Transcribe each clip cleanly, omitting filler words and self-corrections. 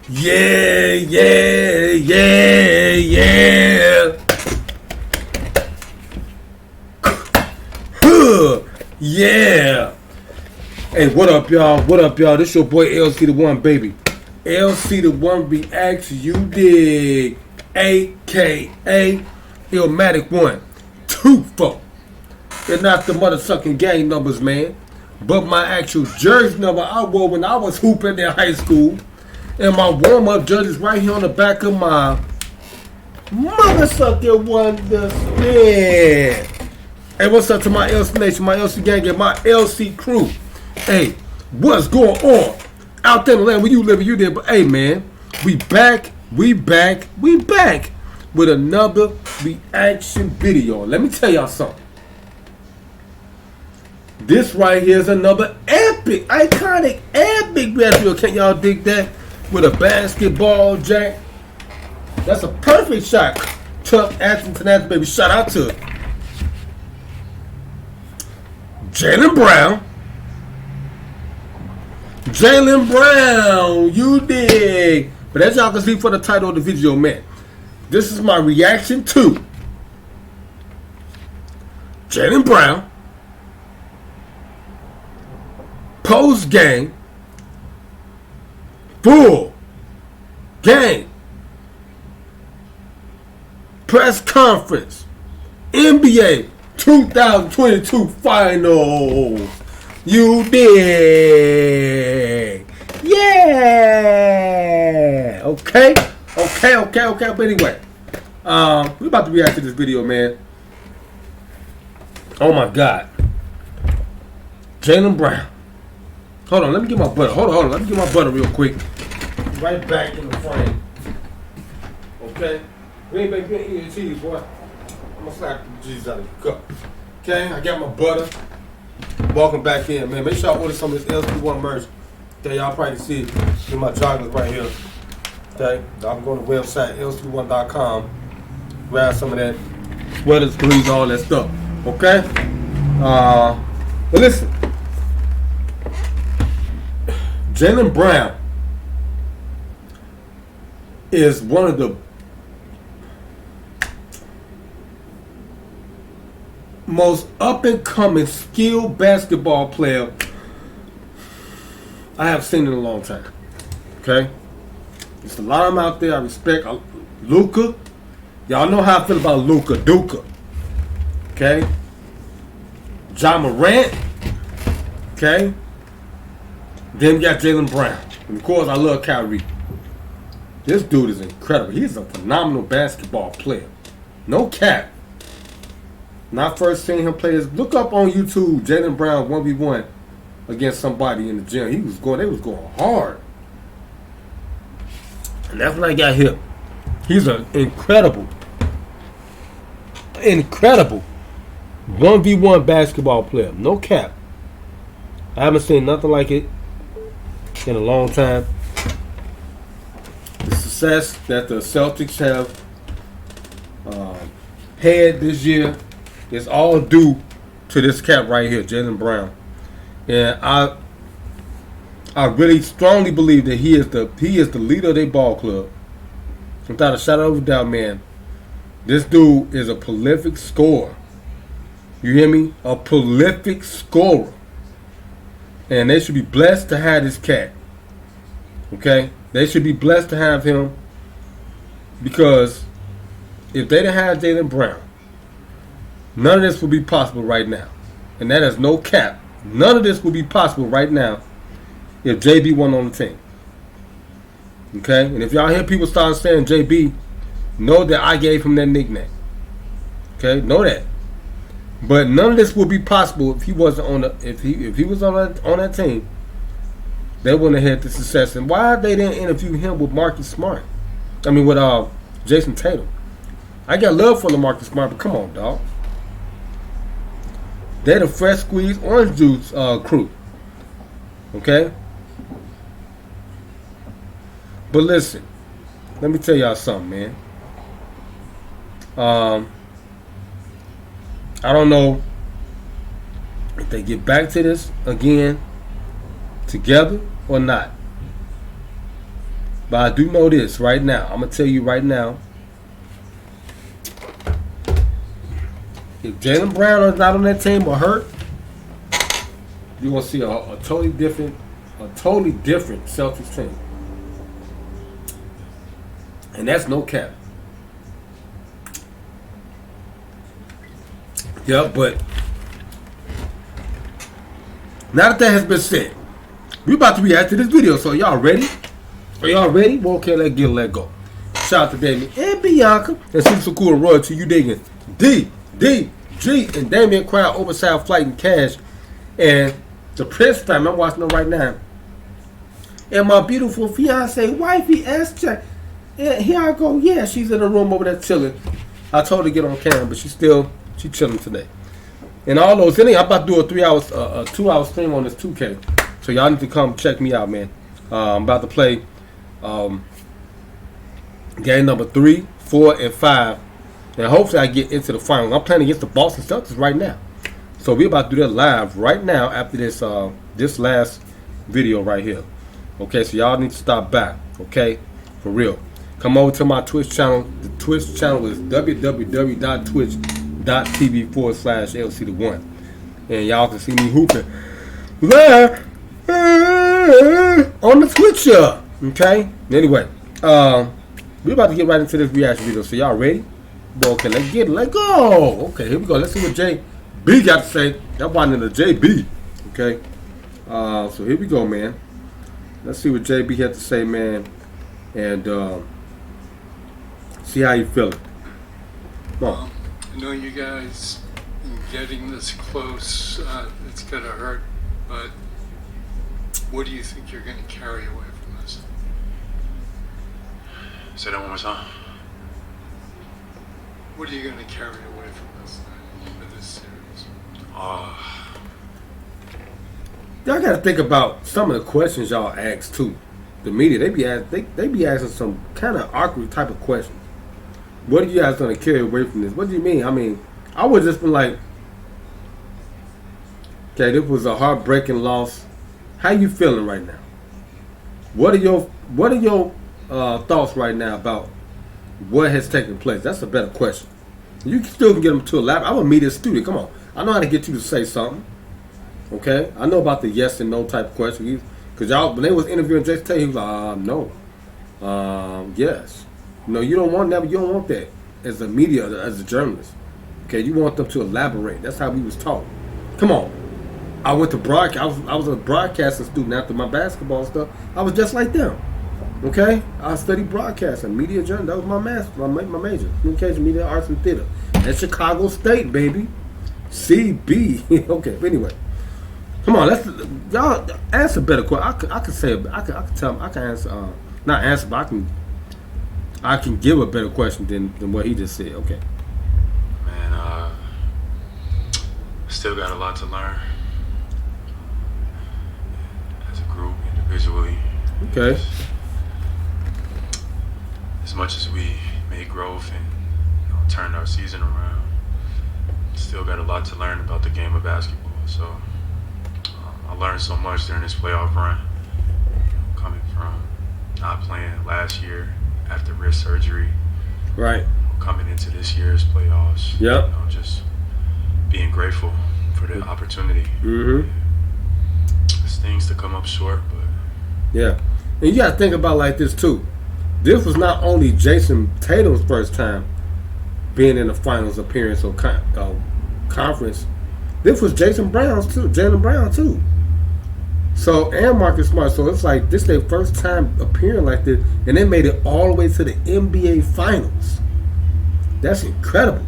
Yeah, yeah, yeah, yeah. Huh, yeah. Hey, what up, y'all? What up, y'all? This your boy LC1, baby. LC1 reacts, you dig. AKA Illmatic 1, 2, 4. They're not the motherfucking gang numbers, man. But my actual jersey number I wore when I was hooping in high school. And my warm-up jerseys right here on the back of my motherfucking Wonderstand. Hey, what's up to my LC Nation, my LC gang, and my LC crew? Hey, what's going on? Out there in the land where you live, you there. But hey, man, we back with another reaction video. Let me tell y'all something. This right here is another epic, iconic, epic video. Can't y'all dig that? With a basketball jack. That's a perfect shot. Chuck Ashton, baby. Shout out to Jalen Brown. Jalen Brown, you dig. But as y'all can see for the title of the video, man, this is my reaction to Jalen Brown post-game full game press conference NBA 2022 finals. You dig? Yeah. Okay. But anyway, we about to react to this video, man. Oh my God, Jalen Brown. Hold on, let me get my butter. Hold on, let me get my butter real quick. Right back in the frame. Okay? We ain't been eating cheese, boy. I'm gonna slap the cheese out of the cup. Okay, I got my butter. Welcome back in, man. Make sure I order some of this LC1 merch. Okay, y'all probably see in my joggers right here. Okay, y'all can go to the website, LC1.com. Grab some of that sweaters, hoodies, all that stuff. Okay? But listen. Jalen Brown is one of the most up-and-coming skilled basketball player I have seen in a long time. Okay? There's a lot of them out there I respect. Luka. Y'all know how I feel about Luka. Duka. Okay? John Morant. Okay? Then we got Jalen Brown. And of course, I love Kyrie. This dude is incredible. He's a phenomenal basketball player. No cap. When I first seen him play this, look up on YouTube, Jalen Brown 1v1 against somebody in the gym. They was going hard. And that's when I got hit. He's an incredible 1v1 basketball player. No cap. I haven't seen nothing like it in a long time. The success that the Celtics have had this year is all due to this cat right here, Jalen Brown. And I really strongly believe that he is the leader of their ball club. Without a shadow of a doubt, man. This dude is a prolific scorer. You hear me? A prolific scorer. And they should be blessed to have this cat. Okay? They should be blessed to have him. Because if they didn't have Jalen Brown, none of this would be possible right now. And that is no cap. None of this would be possible right now if JB wasn't on the team. Okay? And if y'all hear people start saying JB, know that I gave him that nickname. Okay? Know that. But none of this would be possible if he wasn't on the if he was on that team. They wouldn't have had the success. And why they didn't interview him with Marcus Smart? I mean with Jason Tatum. I got love for LaMarcus Smart, but come on, dog. They're the fresh squeezed orange juice crew. Okay? But listen, let me tell y'all something, man. I don't know if they get back to this again together or not. But I do know this right now. I'm gonna tell you right now. If Jalen Brown is not on that team or hurt, you're gonna see a totally different Celtics team. And that's no cap. Yeah, but now that has been said, we about to react to this video. So y'all ready? Are y'all ready? Well, okay, let's get let go. Shout out to Damien and Bianca and Super So Cool and Royalty. You digging? G and Damien Crowd, Overside Flight and Cash, and the Prince time. I'm watching them right now. And my beautiful fiance, wifey, SJ. And here I go. Yeah, she's in the room over there chilling. I told her to get on camera, but she chilling today. And all those, I'm about to do a 2-hour stream on this 2K. So y'all need to come check me out, man. I'm about to play game number 3, 4, and 5. And hopefully I get into the finals. I'm playing against the Boston Celtics right now. So we're about to do that live right now after this last video right here. Okay, so y'all need to stop back. Okay, for real. Come over to my Twitch channel. The Twitch channel is www.twitch.tv/LCDAONE. And y'all can see me hooping live on the Twitch. Okay? Anyway, we're about to get right into this reaction video. So y'all ready? Well, okay, let's go. Okay, here we go. Let's see what JB got to say. That wasn't the JB. Okay? So here we go, man. Let's see what JB had to say, man. And see how you feeling. Come on. I know you guys getting this close, it's going to hurt, but what do you think you're going to carry away from this? Say that one more time. What are you going to carry away from this for this series? Y'all got to think about some of the questions y'all ask too. The media, they be asking some kind of awkward type of questions. What are you guys going to carry away from this? What do you mean? I mean, I would just been like, okay, this was a heartbreaking loss. How you feeling right now? What are your thoughts right now about what has taken place? That's a better question. You still can get them to elaborate. I'm a media student. Come on, I know how to get you to say something. Okay, I know about the yes and no type of question. Because y'all, when they was interviewing Jason Taylor, he was like, no, yes. No, you don't want that. You don't want that as a media, as a journalist. Okay, you want them to elaborate. That's how we was taught. Come on. I went to broadcast. I was a broadcasting student after my basketball stuff. I was just like them. Okay, I studied broadcasting, media journalism. That was my master, my major, communication, media, arts, and theater at Chicago State, baby. CB. Okay, but anyway. Come on, y'all answer a better question. I can answer, not answer, but I can give a better question than what he just said. Okay. Man, still got a lot to learn as a group, individually. Okay. As much as we made growth and turned our season around, still got a lot to learn about the game of basketball. So. I learned so much during this playoff run, coming from not playing last year after wrist surgery, right? Coming into this year's playoffs, yep. Just being grateful for the opportunity. Mm-hmm. There's things to come up short, but yeah, and you got to think about like this too. This was not only Jason Tatum's first time being in the finals appearance or conference. This was Jalen Brown too. So, and Marcus Smart. So it's like this their first time appearing like this, and they made it all the way to the NBA Finals. That's incredible.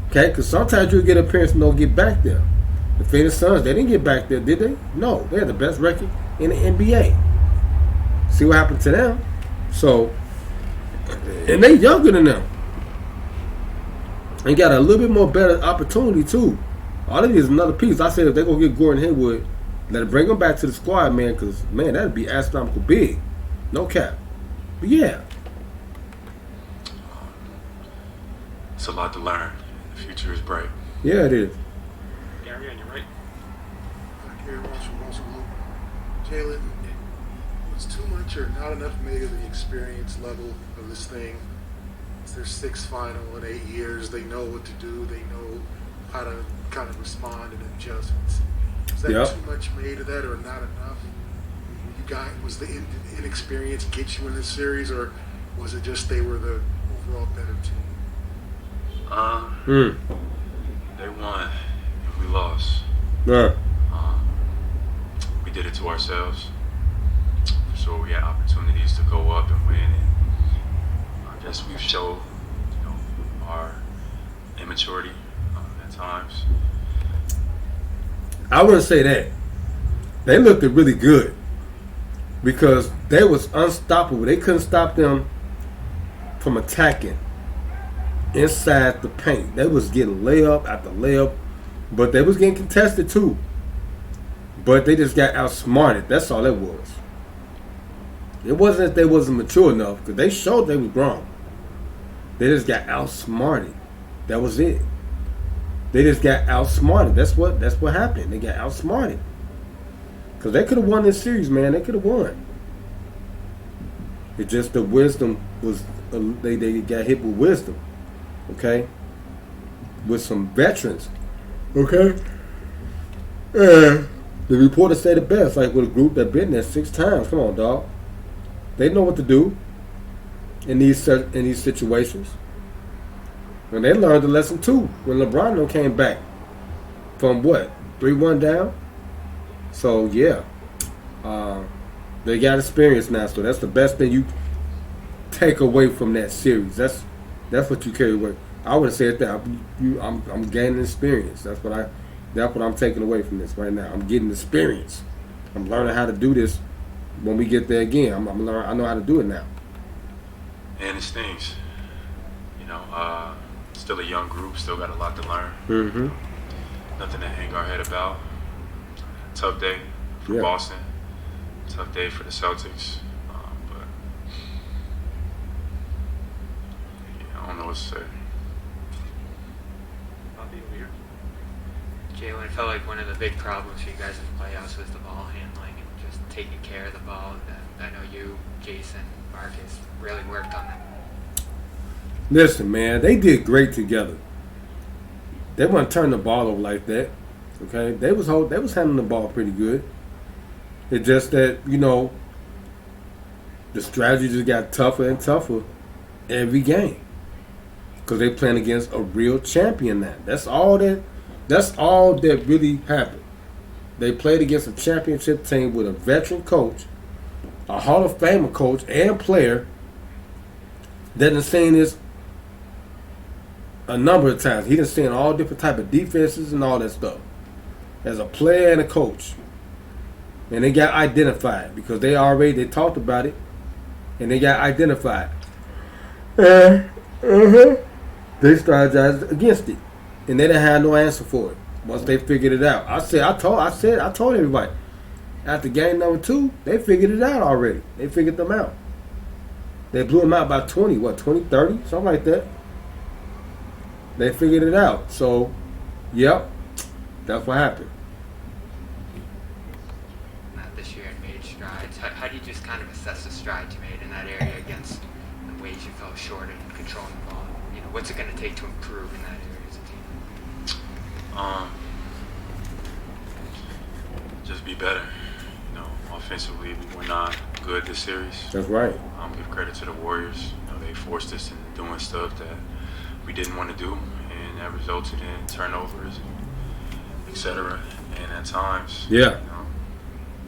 Okay, because sometimes you get appearance and don't get back there. The Phoenix Suns, they didn't get back there, did they? No, they had the best record in the NBA. See what happened to them? So, and they younger than them. And got a little bit more better opportunity too. All of it is another piece. I said if they're going to get Gordon Hayward, let it bring him back to the squad, man, because, man, that'd be astronomical big. No cap. But, yeah. It's a lot to learn. The future is bright. Yeah, it is. Gary, on your right. Gary Russell, Jalen, Was too much or not enough made of the experience level of this thing? It's their 6th final in 8 years. They know what to do. They know how to kind of respond and adjust. Is that too much made of that or not enough? Was the inexperience get you in this series, or was it just they were the overall better team? They won and we lost. Yeah. We did it to ourselves. So we had opportunities to go up and win, and I guess we've showed, our immaturity at times. I wouldn't say that. They looked really good because they was unstoppable. They couldn't stop them from attacking inside the paint. They was getting layup after layup, but they was getting contested too. But they just got outsmarted. That's all it was. It wasn't that they wasn't mature enough, because they showed they was grown. They just got outsmarted. That was it. They just got outsmarted. That's what happened. They got outsmarted. Because they could have won this series, man. They could have won. It just the wisdom was they got hit with wisdom. Okay? With some veterans. Okay? And the reporter said it best, like with a group that been there 6 times. Come on, dog. They know what to do in these situations. And they learned the lesson too when LeBron came back from 3-1 down. So yeah, they got experience now. So that's the best thing you take away from that series. That's what you carry away. I would say that I'm gaining experience. That's what I'm taking away from this right now. I'm getting experience. I'm learning how to do this. When we get there again, I know how to do it now. And it stings. Still a young group, still got a lot to learn. Mm-hmm. Nothing to hang our head about. Tough day for Boston. Tough day for the Celtics. But I don't know what to say. Jalen, it felt like one of the big problems for you guys in the playoffs was the ball handling and just taking care of the ball. I know you, Jason, Marcus really worked on that. Listen, man, they did great together. They weren't turning the ball over like that. Okay, they was handling the ball pretty good. It's just that the strategy just got tougher and tougher every game because they playing against a real champion now. That's all that really happened. They played against a championship team with a veteran coach, a Hall of Famer coach and player that has seen this a number of times. He done seen all different type of defenses and all that stuff as a player and a coach. And they got identified because they talked about it and they got identified. They strategized against it. And they didn't have no answer for it once they figured it out. I told everybody. After game number 2, they figured it out already. They figured them out. They blew them out by 20, 30, something like that. They figured it out. So, yep, that's what happened. This year and made strides. How do you just kind of assess the strides you made in that area against the ways you fell short in controlling the ball? What's it going to take to improve in that area as a team? Just be better. Offensively, we were not good this series. That's right. Give credit to the Warriors. They forced us into doing stuff that we didn't want to do, and that resulted in turnovers, etc. And at times, we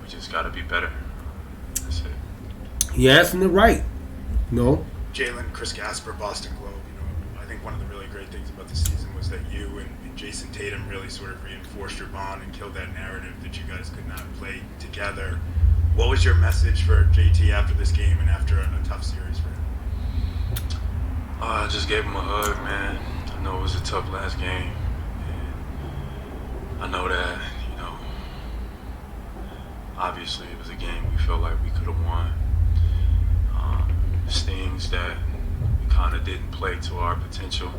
just got to be better. That's it. He asking it right. Jalen, Chris Gasper, Boston Globe. I think one of the really great things about the season was that you and Jason Tatum really sort of reinforced your bond and killed that narrative that you guys could not play together. What was your message for JT after this game and after a tough series for him? I just gave him a hug, man. I know it was a tough last game. And I know that, obviously it was a game we felt like we could have won. Stings that we kind of didn't play to our potential.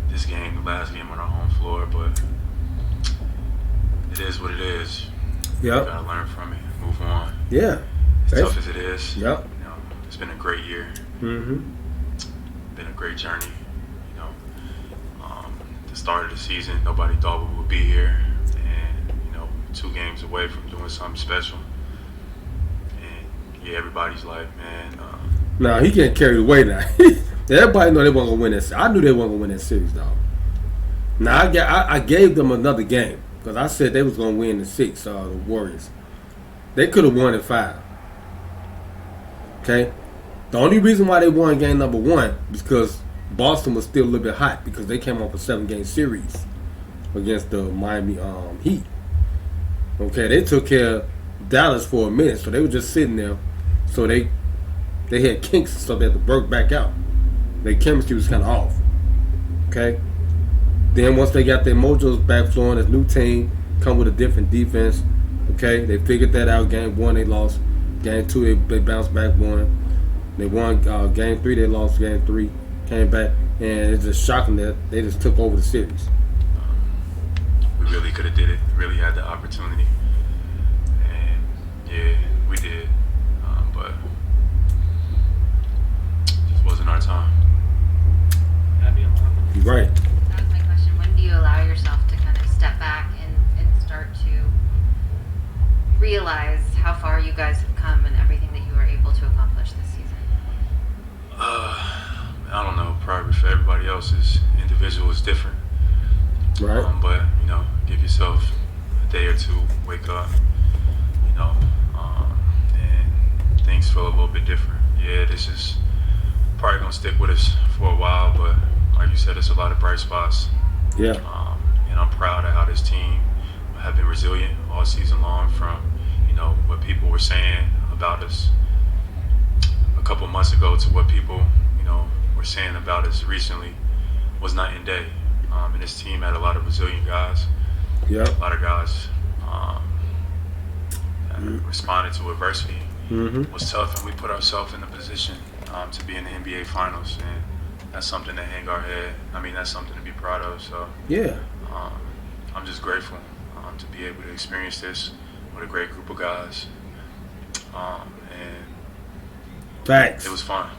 This game, the last game on our home floor, but it is what it is. Yep. Gotta learn from it, move on. Yeah. As tough as it is, Yep. it's been a great year. Mm-hmm. Been a great journey. The start of the season, nobody thought we would be here, and 2 games away from doing something special. And yeah, everybody's like, man. Nah, he getting carried away now. Everybody know they weren't gonna win this. I knew they weren't gonna win that series, dog. Now I gave them another game because I said they was gonna win the 6. The Warriors. They could have won in 5. Okay. The only reason why they won game number 1 is because Boston was still a little bit hot because they came off a 7-game series against the Miami Heat. Okay, they took care of Dallas for a minute, so they were just sitting there. So they had kinks, so they had to work back out. Their chemistry was kind of off. Okay. Then once they got their mojos back flowing, this new team come with a different defense. Okay, they figured that out. Game 1 they lost. Game 2 they bounced back, won. They won game 3. They lost game 3. Came back, and it's just shocking that they just took over the series. We really could have did it. Really had the opportunity, and yeah, we did. But it just wasn't our time. You're right. That was my question. When do you allow yourself to kind of step back and start to realize how far you guys have come and everything that you were able to accomplish this season? I don't know. Probably for everybody else's individual is different. Right. But give yourself a day or 2, wake up, and things feel a little bit different. Yeah, this is probably gonna stick with us for a while, but like you said, it's a lot of bright spots. Yeah. And I'm proud of how this team have been resilient all season long from, what people were saying about us a couple months ago to what people, were saying about us recently was night and day. And this team had a lot of resilient guys. Yeah. A lot of guys that responded to adversity. Mm-hmm. It was tough, and we put ourselves in a position to be in the NBA Finals, and that's something to hang our head. I mean, that's something to be proud of. So Yeah. I'm just grateful to be able to experience this with a great group of guys, and Facts. it was fun.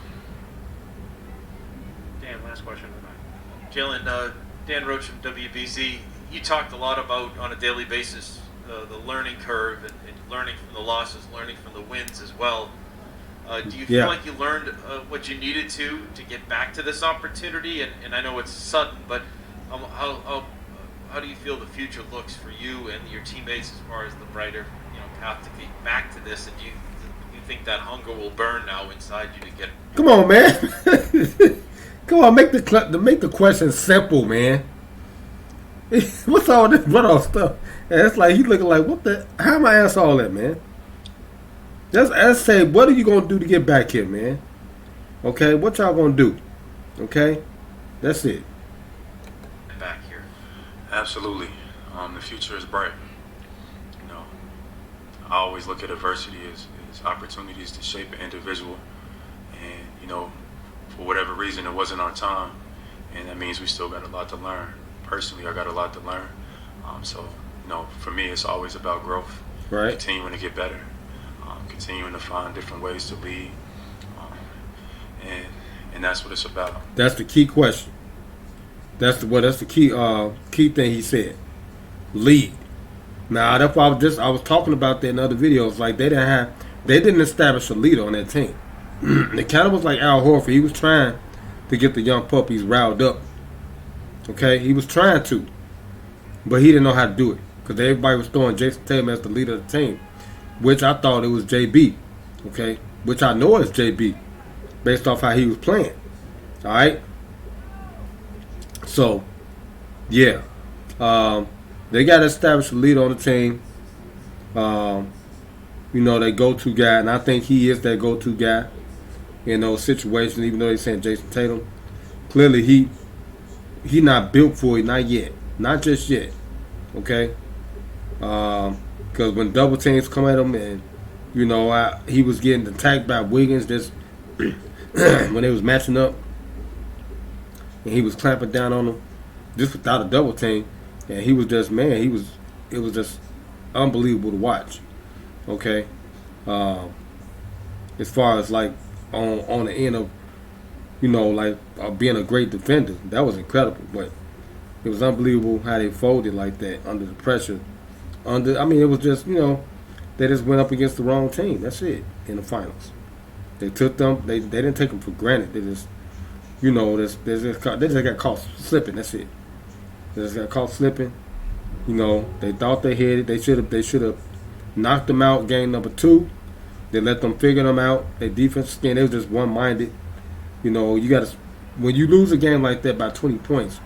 Dan, last question tonight. Jalen, Dan Roach from WBZ, you talked a lot about, on a daily basis, the learning curve and learning from the losses, learning from the wins as well. Do you feel like you learned what you needed to get back to this opportunity? And I know it's sudden, but how do you feel the future looks for you and your teammates as far as the brighter path to get back to this? And do you think that hunger will burn now inside you to get? Come on, man. Come on, make the question simple, man. What's all this runoff stuff? And it's like he looking like, what the? How am I ask all that, man? Let's say, what are you gonna do to get back here, man? Okay, what y'all gonna do? Okay, that's it. Back here. Absolutely. The future is bright. I always look at adversity as opportunities to shape an individual. And, for whatever reason, it wasn't our time. And that means we still got a lot to learn. Personally, I got a lot to learn. So, for me, it's always about growth. Right. Continuing to get better. Continuing to find different ways to lead. And that's what it's about. That's the key question. That's the key thing he said. Lead. Now that's why I was talking about that in other videos. Like they didn't establish a leader on that team. It kind of was like Al Horford. He was trying to get the young puppies riled up. Okay, he was trying to, but he didn't know how to do it because everybody was throwing Jason Tatum as the leader of the team, which I thought it was JB. Okay, which I know is JB, based off how he was playing. All right. So, yeah, they got to establish a leader on the team. Their go-to guy, and I think he is that go-to guy in those situations. Even though they're saying Jason Tatum, clearly he not built for it, not yet, not just yet. Okay, because when double teams come at him, and he was getting attacked by Wiggins just when they was matching up, and he was clamping down on him just without a double team, and he was just it was just unbelievable to watch. Okay, as far as like on the end of like being a great defender, that was incredible. But it was unbelievable how they folded like that under the pressure. It was just they just went up against the wrong team. That's it in the finals. They took them. They didn't take them for granted. They just they just got caught slipping. That's it. They just got caught slipping. They thought they had it. They should have knocked them out game number 2. They let them figure them out. Their defense skin, they was just one-minded. You got to, when you lose a game like that by 20 points,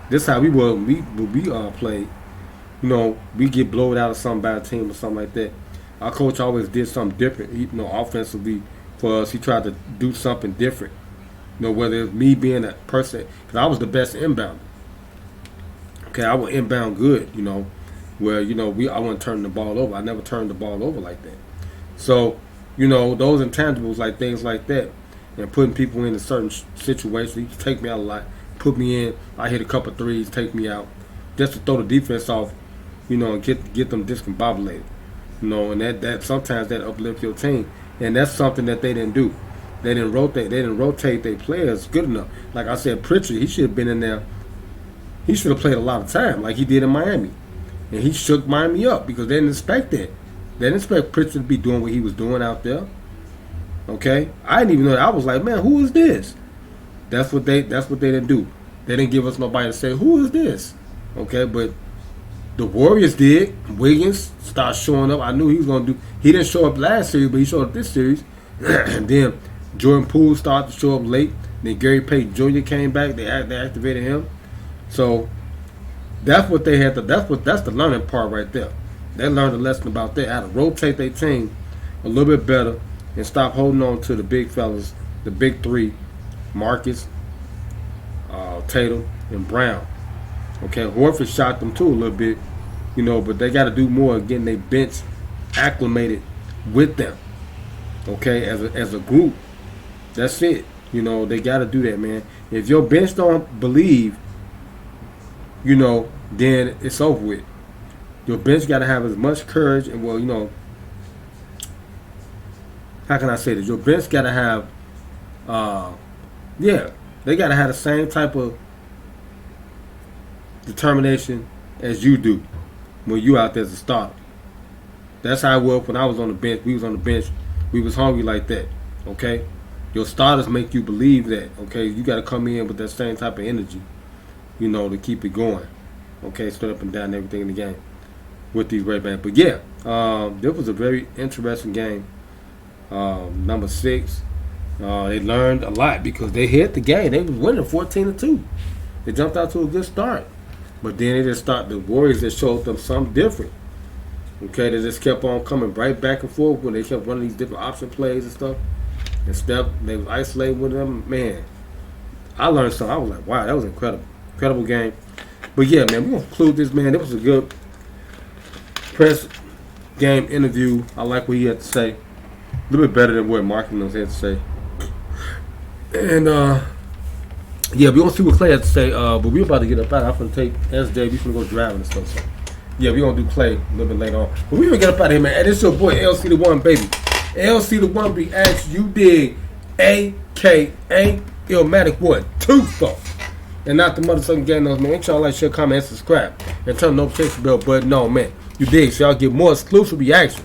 this is how we played. We get blowed out of something by a team or something like that. Our coach always did something different. Offensively for us, he tried to do something different. Whether it's me being a person, because I was the best inbounder. Okay, I would inbound good. Where I wouldn't turn the ball over. I never turned the ball over like that. So, those intangibles, like things like that, and putting people in a certain situation, he take me out a lot, put me in. I hit a couple threes, take me out, just to throw the defense off, and get them discombobulated. And that sometimes that uplifts your team, and that's something that they didn't do. They didn't rotate their players good enough. Like I said, Pritchard, he should have been in there. He should have played a lot of time, like he did in Miami, and he shook Miami up because they didn't expect that. They didn't expect Pritchard to be doing what he was doing out there. Okay, I didn't even know that. I was like, man, who is this? That's what they didn't do. They didn't give us nobody to say, who is this? Okay, but the Warriors did. Wiggins started showing up. I knew he was going to do. He didn't show up last series, but he showed up this series. And then Jordan Poole started to show up late. Then Gary Payton Jr. came back. They activated him. So that's what they had to. That's the learning part right there. They learned a lesson about that. How to rotate their team a little bit better and stop holding on to the big fellas, the big 3, Marcus, Tatum, and Brown. Okay, Horford shot them too a little bit, but they got to do more getting their bench acclimated with them. Okay, as a group, that's it. They got to do that, man. If your bench don't believe, then it's over with. Your bench got to have as much courage and how can I say this? Your bench got to have, they got to have the same type of determination as you do when you out there as a starter. That's how it was when I was on the bench. We was on the bench. We was hungry like that. Okay, your starters make you believe that. Okay, you got to come in with that same type of energy, to keep it going. Okay, straight up and down everything in the game with these Ray-Bans. But yeah, this was a very interesting game. Number 6, they learned a lot because they hit the game. They was winning 14-2. They jumped out to a good start, but then they just started. The Warriors just showed them something different. Okay, they just kept on coming right back and forth when they kept running these different option plays and stuff. And they was isolating with them. Man, I learned something. I was like, wow, that was incredible game. But yeah, man, we're gonna conclude this, man. It was a good press game interview. I like what he had to say. A little bit better than what Markman had to say. And yeah, we're gonna see what Clay had to say. But we're about to get up out. I'm gonna take SJ. We're gonna go driving and stuff. So yeah, we're gonna do Clay a little bit later on. But we're gonna get up out of here, man. And it's your boy LCDAONE, baby. LCDAONE be asked, you dig, AKA Illmatic what? Toothbrush. And not the motherfucking game knows, man. Ain't y'all like, share, comment, and subscribe. And turn the notification bell button on, man. You dig? So y'all get more exclusive reaction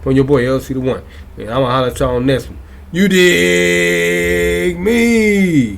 from your boy LCDAONE. And I'm gonna holler at y'all on next one. You dig me?